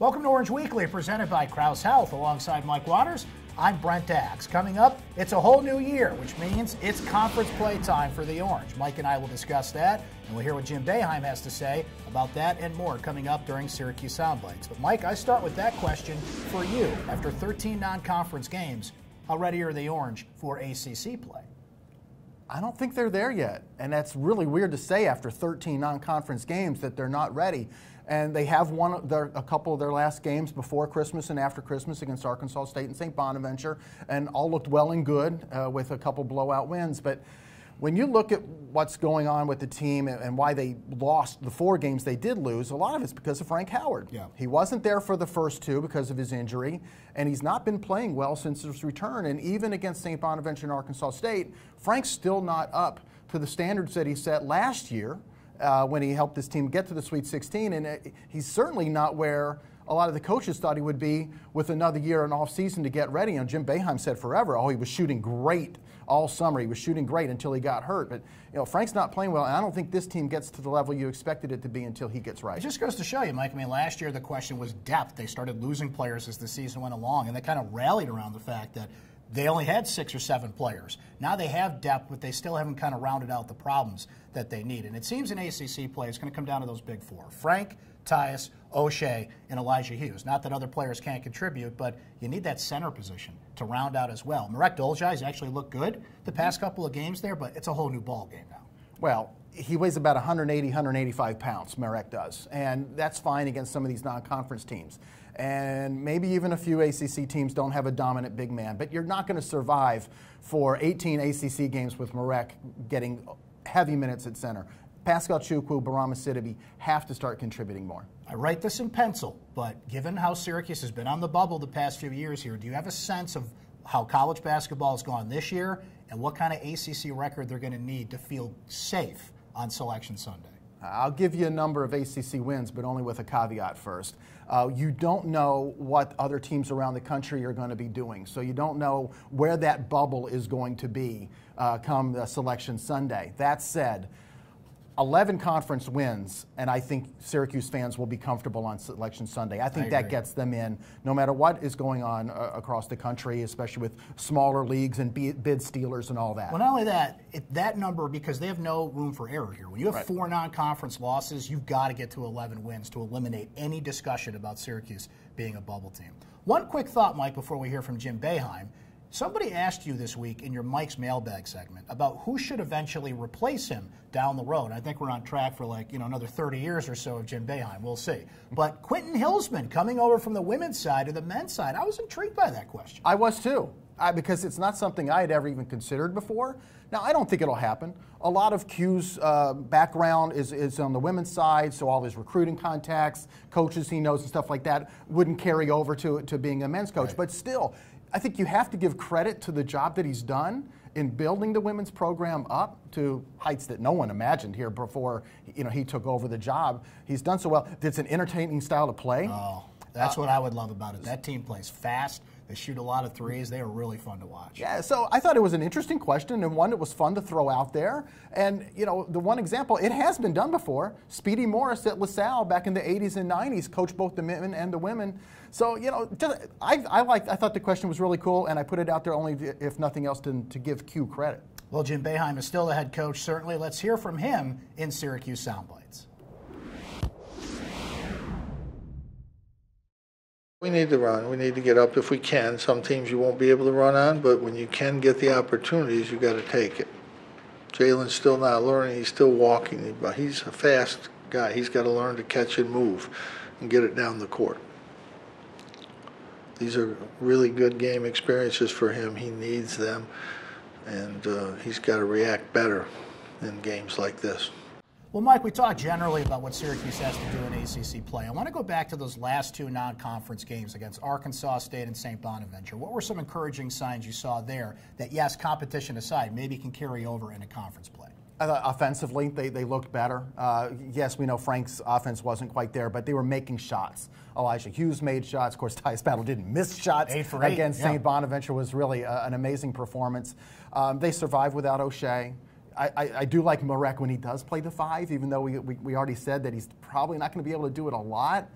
Welcome to Orange Weekly, presented by Krause Health. Alongside Mike Waters, I'm Brent. Coming up, it's a whole new year, which means it's conference play time for the Orange. Mike and I will discuss that, and we'll hear what Jim Boeheim has to say about that and more coming up during Syracuse Soundbites. But Mike, I start with that question for you. After 13 non-conference games, how ready are the Orange for ACC play? I don't think they're there yet, and that's really weird to say after 13 non-conference games that they're not ready. And they have won a couple of their last games before Christmas and after Christmas against Arkansas State and St. Bonaventure, and all looked well and good with a couple blowout wins. But when you look at what's going on with the team and why they lost the 4 games they did lose, a lot of it's because of Frank Howard. Yeah. He wasn't there for the first 2 because of his injury, and he's not been playing well since his return. And even against St. Bonaventure and Arkansas State, Frank's still not up to the standards that he set last year when he helped this team get to the Sweet 16. And he's certainly not where a lot of the coaches thought he would be with another year and off season to get ready. Jim Boeheim said forever, he was shooting great all summer. He was shooting great until he got hurt. But Frank's not playing well, and I don't think this team gets to the level you expected it to be until he gets right. It just goes to show you, Mike. I mean, last year the question was depth. They started losing players as the season went along, and they kind of rallied around the fact that they only had 6 or 7 players. Now they have depth, but they still haven't kind of rounded out the problems that they need. And it seems in ACC play, it's going to come down to those big 4. Frank, Tyus, O'Shea, and Elijah Hughes. Not that other players can't contribute, but you need that center position to round out as well. Marek Dolezaj's actually looked good the past couple of games there, but it's a whole new ball game now. Well, he weighs about 180, 185 pounds, Marek does, and that's fine against some of these non-conference teams. And maybe even a few ACC teams don't have a dominant big man, but you're not going to survive for 18 ACC games with Marek getting heavy minutes at center. Pascal Chukwu, Barama Sidibe have to start contributing more. I write this in pencil, but given how Syracuse has been on the bubble the past few years here, do you have a sense of how college basketball has gone this year and what kind of ACC record they're going to need to feel safe on Selection Sunday? I'll give you a number of ACC wins, but only with a caveat first. You don't know what other teams around the country are going to be doing, so you don't know where that bubble is going to be come the Selection Sunday. That said, 11 conference wins, and I think Syracuse fans will be comfortable on Selection Sunday. I think that gets them in no matter what is going on across the country, especially with smaller leagues and bid stealers and all that. Well, not only that, that number, because they have no room for error here. When you have 4 non-conference losses, you've got to get to 11 wins to eliminate any discussion about Syracuse being a bubble team. One quick thought, Mike, before we hear from Jim Boeheim. Somebody asked you this week in your Mike's Mailbag segment about who should eventually replace him down the road. I think we're on track for another 30 years or so of Jim Boeheim. We'll see. But Quentin Hillsman coming over from the women's side to the men's side, I was intrigued by that question. I was too, because it's not something I had ever even considered before. Now, I don't think it'll happen. A lot of Q's background is on the women's side, so all his recruiting contacts, coaches he knows and stuff like that wouldn't carry over to being a men's coach. Right. But still, I think you have to give credit to the job that he's done in building the women's program up to heights that no one imagined here before he took over the job. He's done so well. It's an entertaining style to play. Oh, that's what I would love about it. That team plays fast. They shoot a lot of threes. They are really fun to watch. Yeah, so I thought it was an interesting question and one that was fun to throw out there. And, the one example, it has been done before. Speedy Morris at LaSalle back in the 80s and 90s coached both the men and the women. So, I thought the question was really cool, and I put it out there only, if nothing else, to give Q credit. Well, Jim Boeheim is still the head coach, certainly. Let's hear from him in Syracuse Soundbites. We need to run. We need to get up if we can. Some teams you won't be able to run on, but when you can get the opportunities, you got to take it. Jalen's still not learning. He's still walking, but he's a fast guy. He's got to learn to catch and move and get it down the court. These are really good game experiences for him. He needs them, and he's got to react better in games like this. Well, Mike, we talked generally about what Syracuse has to do in ACC play. I want to go back to those last 2 non-conference games against Arkansas State and St. Bonaventure. What were some encouraging signs you saw there that, yes, competition aside, maybe can carry over into conference play? I thought offensively, they looked better. Yes, we know Frank's offense wasn't quite there, but they were making shots. Elijah Hughes made shots. Of course, Tyus Battle didn't miss shots. 8 for 8 against St. Bonaventure was really an amazing performance. They survived without O'Shea. I do like Marek when he does play the 5, even though we already said that he's probably not going to be able to do it a lot.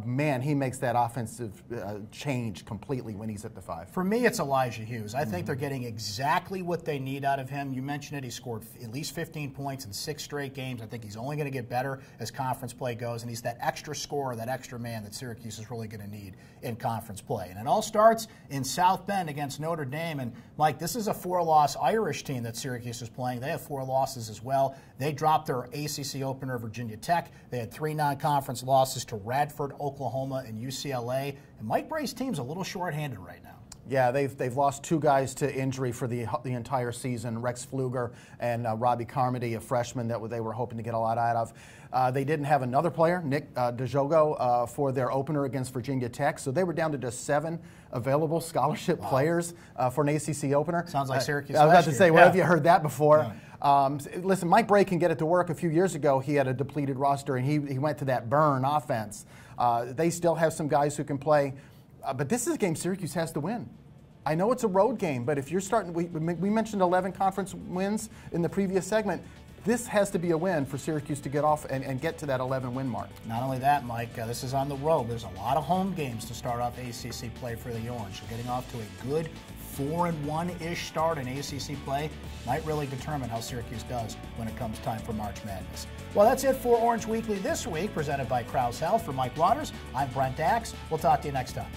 man, he makes that offensive change completely when he's at the 5. For me, it's Elijah Hughes. I think they're getting exactly what they need out of him. You mentioned it. He scored at least 15 points in 6 straight games. I think he's only going to get better as conference play goes, and he's that extra scorer, that extra man that Syracuse is really going to need in conference play. And it all starts in South Bend against Notre Dame. And, Mike, this is a 4-loss Irish team that Syracuse is playing. They have 4 losses as well. They dropped their ACC opener, Virginia Tech. They had 3 non-conference losses to Radford, Oklahoma, and UCLA. And Mike Bray's team's a little short-handed right now. Yeah, they've lost 2 guys to injury for the entire season, Rex Pfluger and Robbie Carmody, a freshman that they were hoping to get a lot out of. They didn't have another player, Nick DeJogo, for their opener against Virginia Tech, so they were down to just 7 available scholarship players for an ACC opener. Sounds like Syracuse I was about to last say, year. where have you heard that before? Yeah. Listen, Mike Bray can get it to work. A few years ago, he had a depleted roster, and he went to that burn offense. They still have some guys who can play, but this is a game Syracuse has to win. I know it's a road game, but if you're starting, we mentioned 11 conference wins in the previous segment. This has to be a win for Syracuse to get off and get to that 11-win mark. Not only that, Mike, this is on the road. There's a lot of home games to start off ACC play for the Orange. So getting off to a good 4-1-ish start in ACC play might really determine how Syracuse does when it comes time for March Madness. Well, that's it for Orange Weekly this week, presented by Krause Health. For Mike Waters, I'm Brent Axe. We'll talk to you next time.